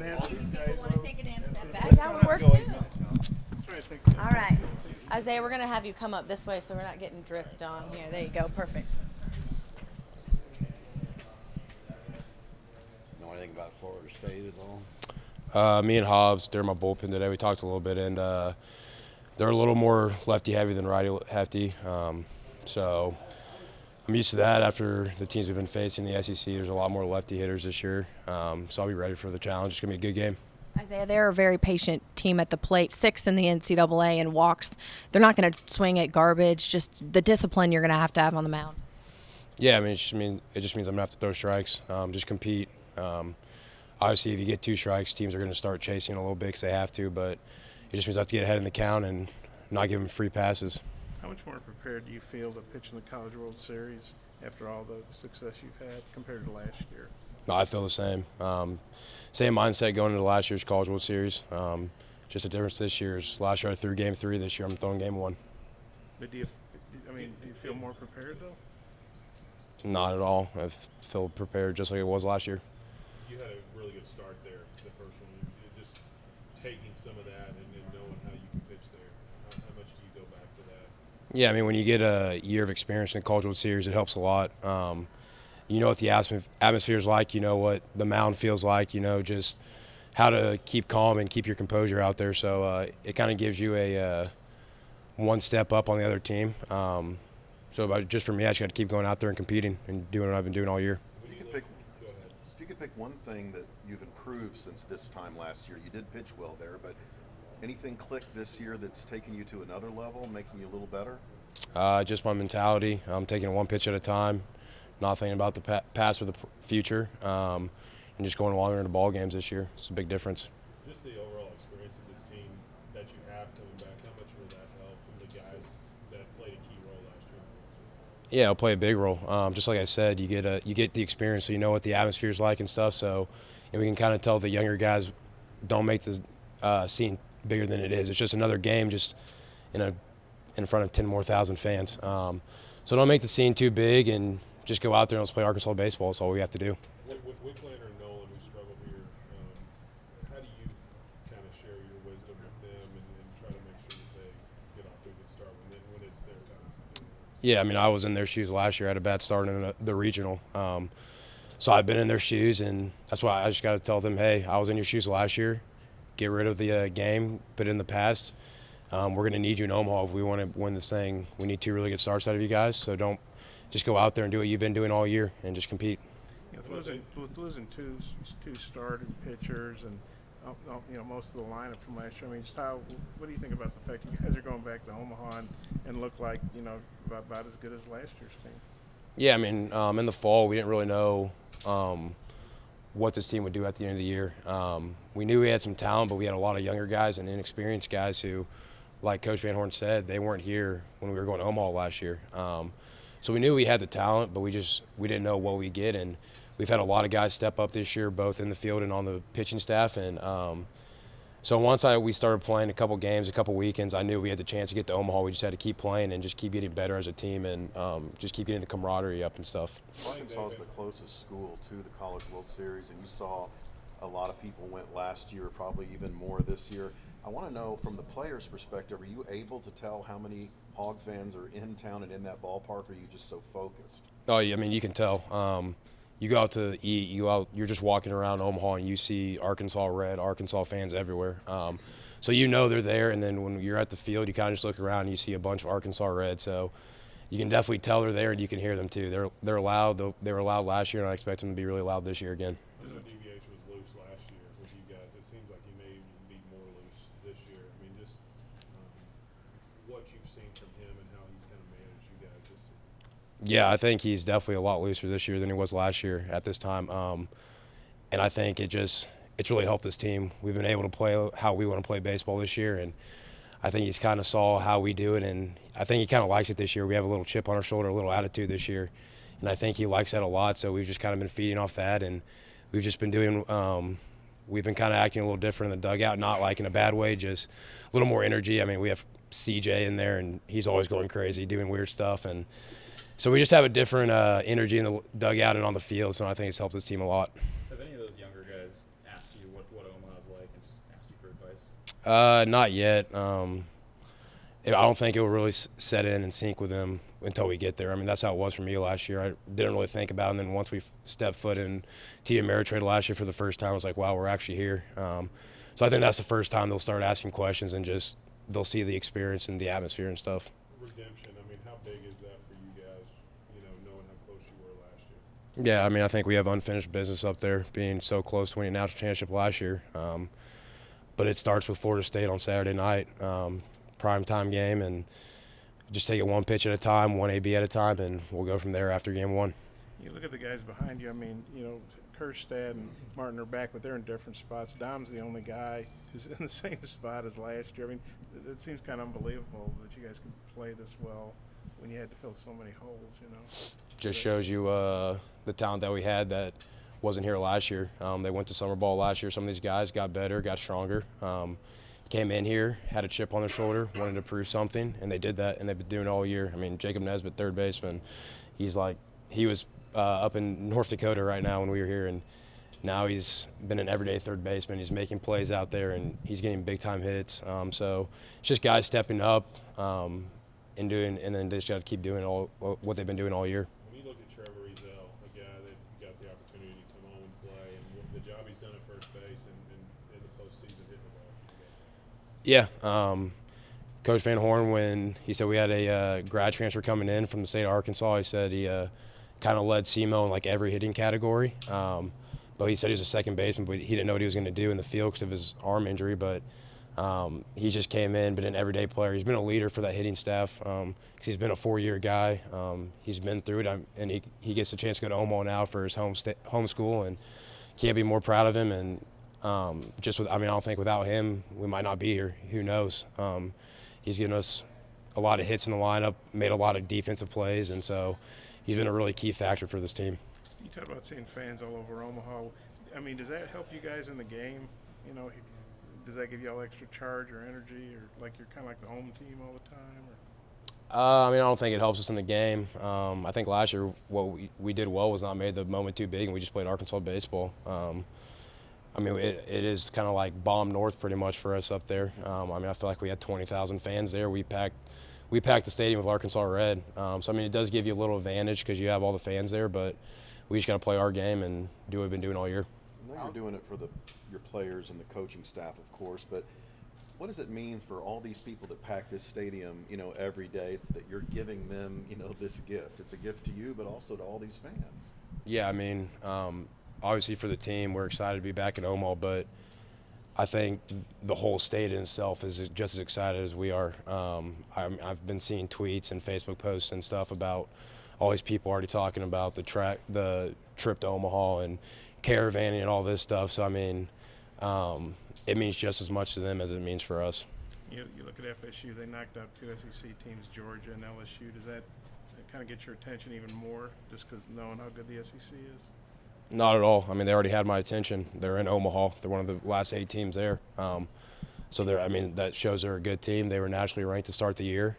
People want to take a damn step back. That would work too. All right. Isaiah, we're going to have you come up this way so we're not getting dripped on here. There you go. Perfect. Know anything about Florida State at all? Me and Hobbs, they're my bullpen today. We talked a little bit, and they're a little more lefty-heavy than righty-hefty. So I'm used to that after the teams we've been facing in the SEC. There's a lot more lefty hitters this year, so I'll be ready for the challenge. It's going to be a good game. Isaiah, they're a very patient team at the plate, 6th in the NCAA in walks. They're not going to swing at garbage, just the discipline you're going to have on the mound. Yeah, it just means I'm going to have to throw strikes, just compete. Obviously, if you get 2 strikes, teams are going to start chasing a little bit because they have to, but it just means I have to get ahead in the count and not give them free passes. How much more prepared do you feel to pitch in the College World Series after all the success you've had compared to last year? No, I feel the same. Same mindset going into last year's College World Series. Just the difference this year is last year I threw Game 3. This year I'm throwing Game 1. But do you feel more prepared though? Not at all. I feel prepared just like it was last year. You had a really good start there, the first one. You're just taking some of that and knowing how you can pitch there. How much do you go back to that? Yeah, when you get a year of experience in the College World Series, it helps a lot. You know what the atmosphere is like. You know what the mound feels like. You know just how to keep calm and keep your composure out there. So it kind of gives you a one step up on the other team. Just for me, I just got to keep going out there and competing and doing what I've been doing all year. If you could pick one thing that you've improved since this time last year, you did pitch well there, but anything clicked this year that's taken you to another level, making you a little better? Just my mentality. I'm taking it one pitch at a time, not thinking about the past or the future, and just going longer into ball games this year. It's a big difference. Just the overall experience of this team that you have coming back, how much will that help from the guys that played a key role last year? Yeah, it'll play a big role. Just like I said, you get the experience, so you know what the atmosphere is like and stuff. So, and we can kind of tell the younger guys don't make the scene bigger than it is. It's just another game, just in front of 10,000 more fans. So don't make the scene too big, and just go out there and let's play Arkansas baseball. That's all we have to do. With Wicklander and Nolan, who struggle here, how do you kind of share your wisdom with them and try to make sure that they get off to a good start when it's their time? Yeah, I was in their shoes last year. I had a bad start in the regional. So I've been in their shoes, and that's why I just got to tell them, hey, I was in your shoes last year. Get rid of the game, put it in the past. We're going to need you in Omaha if we want to win this thing. We need 2 really good starts out of you guys, so don't just go out there and do what you've been doing all year and just compete. With losing two starting pitchers and most of the lineup from last year, what do you think about the fact that you guys are going back to Omaha and look like about as good as last year's team? Yeah, in the fall we didn't really know what this team would do at the end of the year. We knew we had some talent, but we had a lot of younger guys and inexperienced guys who, like Coach Van Horn said, they weren't here when we were going to Omaha last year. So we knew we had the talent, but we didn't know what we'd get. And we've had a lot of guys step up this year, both in the field and on the pitching staff. And so once we started playing a couple games, a couple weekends, I knew we had the chance to get to Omaha. We just had to keep playing and just keep getting better as a team and just keep getting the camaraderie up and stuff. Arkansas is the closest school to the College World Series, and you saw a lot of people went last year, probably even more this year. I want to know, from the players' perspective, are you able to tell how many Hog fans are in town and in that ballpark, or are you just so focused? Oh, yeah, you can tell. You go out to eat, you're just walking around Omaha and you see Arkansas red, Arkansas fans everywhere. So they're there, and then when you're at the field, you kind of just look around and you see a bunch of Arkansas red. So you can definitely tell they're there, and you can hear them too. They're loud. They were loud last year, and I expect them to be really loud this year again. I know DVH was loose last year with you guys. It seems like you may even be more loose this year. Just what you've seen from him and how he's kind of managed you guys this year. Yeah, I think he's definitely a lot looser this year than he was last year at this time. And I think it's really helped this team. We've been able to play how we want to play baseball this year, and I think he's kind of saw how we do it, and I think he kind of likes it this year. We have a little chip on our shoulder, a little attitude this year, and I think he likes that a lot. So we've just kind of been feeding off that, and we've just been doing we've been kind of acting a little different in the dugout, not like in a bad way, just a little more energy. We have CJ in there, and he's always going crazy, doing weird stuff, and so we just have a different energy in the dugout and on the field. So I think it's helped this team a lot. Have any of those younger guys asked you what what Omaha's like and just asked you for advice? Not yet. I don't think it will really set in and sync with them until we get there. I mean, that's how it was for me last year. I didn't really think about it, and then once we stepped foot in TD Ameritrade last year for the first time, I was like, wow, we're actually here. So I think that's the first time they'll start asking questions and just they'll see the experience and the atmosphere and stuff. Redemption, I mean, how big is that for you guys, you know, knowing how close you were last year? Yeah, I mean, I think we have unfinished business up there, being so close to winning a national championship last year. But it starts with Florida State on Saturday night, prime time game, and just take it one pitch at a time, one AB at a time, and we'll go from there after game one. You look at the guys behind you. I mean, you know, Kerstad and Martin are back, but they're in different spots. Dom's the only guy who's in the same spot as last year. I mean, it seems kind of unbelievable that you guys can play this well when you had to fill so many holes, you know. Just shows you the talent that we had that wasn't here last year. They went to summer ball last year. Some of these guys got better, got stronger. Came in here, had a chip on their shoulder, wanted to prove something, and they did that, and they've been doing it all year. I mean, Jacob Nesbitt, third baseman, he was up in North Dakota right now when we were here, and now he's been an everyday third baseman. He's making plays out there, and he's getting big-time hits. So it's just guys stepping up and then they just got to keep doing all what they've been doing all year. When you look at Trevor Ezel, a guy that got the opportunity to come on and play, and the job he's done at first base and in the postseason hitting the ball. Yeah. Coach Van Horn, when he said we had a grad transfer coming in from the state of Arkansas, he said he kind of led SEMO in like every hitting category. But he said he was a second baseman, but he didn't know what he was going to do in the field because of his arm injury. But he just came in, been an everyday player. He's been a leader for that hitting staff because he's been a 4-year guy. He's been through it, and he gets a chance to go to Omaha now for his home school, and can't be more proud of him. And I don't think without him we might not be here. Who knows? He's given us a lot of hits in the lineup, made a lot of defensive plays, and so he's been a really key factor for this team. You talk about seeing fans all over Omaha. I mean, does that help you guys in the game? You know, does that give y'all extra charge or energy, or like you're kind of like the home team all the time? Or? I mean, I don't think it helps us in the game. I think last year what we did well was not made the moment too big, and we just played Arkansas baseball. I mean, it is kind of like bomb north pretty much for us up there. I mean, I feel like we had 20,000 fans there. We packed the stadium with Arkansas red. So, I mean, it does give you a little advantage because you have all the fans there, but we just got to play our game and do what we've been doing all year. I know you're doing it for your players and the coaching staff, of course, but what does it mean for all these people that pack this stadium, you know, every day? It's that you're giving them, you know, this gift. It's a gift to you, but also to all these fans. Yeah, I mean, obviously for the team, we're excited to be back in Omaha, but I think the whole state in itself is just as excited as we are. I've been seeing tweets and Facebook posts and stuff about all these people already talking about the trip to Omaha and caravanning and all this stuff. So, I mean, it means just as much to them as it means for us. You look at FSU, they knocked out 2 SEC teams, Georgia and LSU. Does that kind of get your attention even more just because knowing how good the SEC is? Not at all. I mean, they already had my attention. They're in Omaha. They're one of the last 8 teams there. So that shows they're a good team. They were nationally ranked to start the year.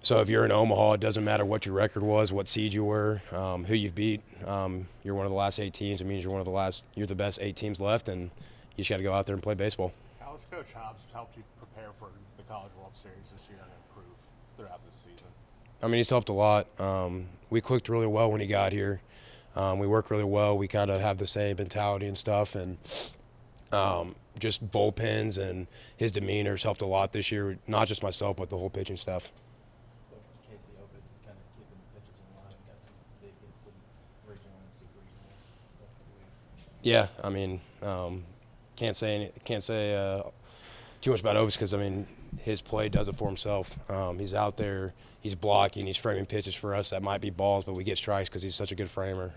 So if you're in Omaha, it doesn't matter what your record was, what seed you were, who you've beat. You're one of the last 8 teams. It means you're the best 8 teams left, and you just got to go out there and play baseball. How has Coach Hobbs helped you prepare for the College World Series this year and improve throughout this season? I mean, he's helped a lot. We clicked really well when he got here. We work really well. We kind of have the same mentality and stuff, and just bullpens and his demeanor has helped a lot this year, not just myself, but the whole pitching staff. Casey Opitz is kind of keeping the pitchers in line and got some big hits in regional and super regionals last couple weeks. Yeah, I mean, can't say too much about Opitz because, I mean, his play does it for himself. He's out there, he's blocking, he's framing pitches for us that might be balls, but we get strikes because he's such a good framer.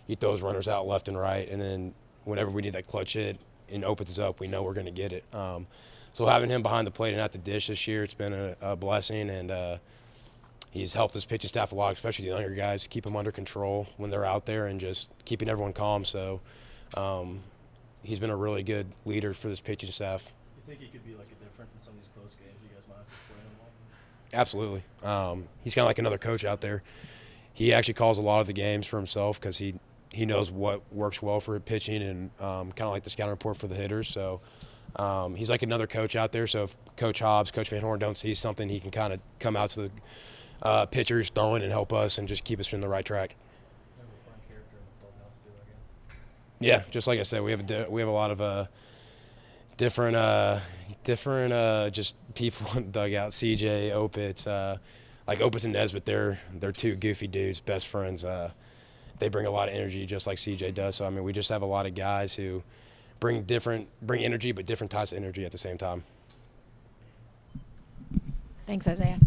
He throws runners out left and right, and then whenever we need that clutch hit and Opitz is up, we know we're going to get it. So having him behind the plate and at the dish this year, it's been a blessing, and he's helped his pitching staff a lot, especially the younger guys, keep them under control when they're out there and just keeping everyone calm. So he's been a really good leader for this pitching staff. Do you think he could be like a difference in some of these close games you guys might have to play him on? Absolutely. He's kind of like another coach out there. He actually calls a lot of the games for himself because he he knows what works well for pitching and kind of like the scouting report for the hitters. So he's like another coach out there. So if Coach Hobbs, Coach Van Horn don't see something, he can kind of come out to the pitchers throwing and help us and just keep us in the right track. Kind of a fun character in the clubhouse too, I guess. Yeah, just like I said, we have a lot of different just people in the dugout. CJ, Opitz, like Opitz and Nesbitt, they're two goofy dudes, best friends. They bring a lot of energy, just like CJ does. So I mean, we just have a lot of guys who bring energy, but different types of energy at the same time. Thanks, Isaiah.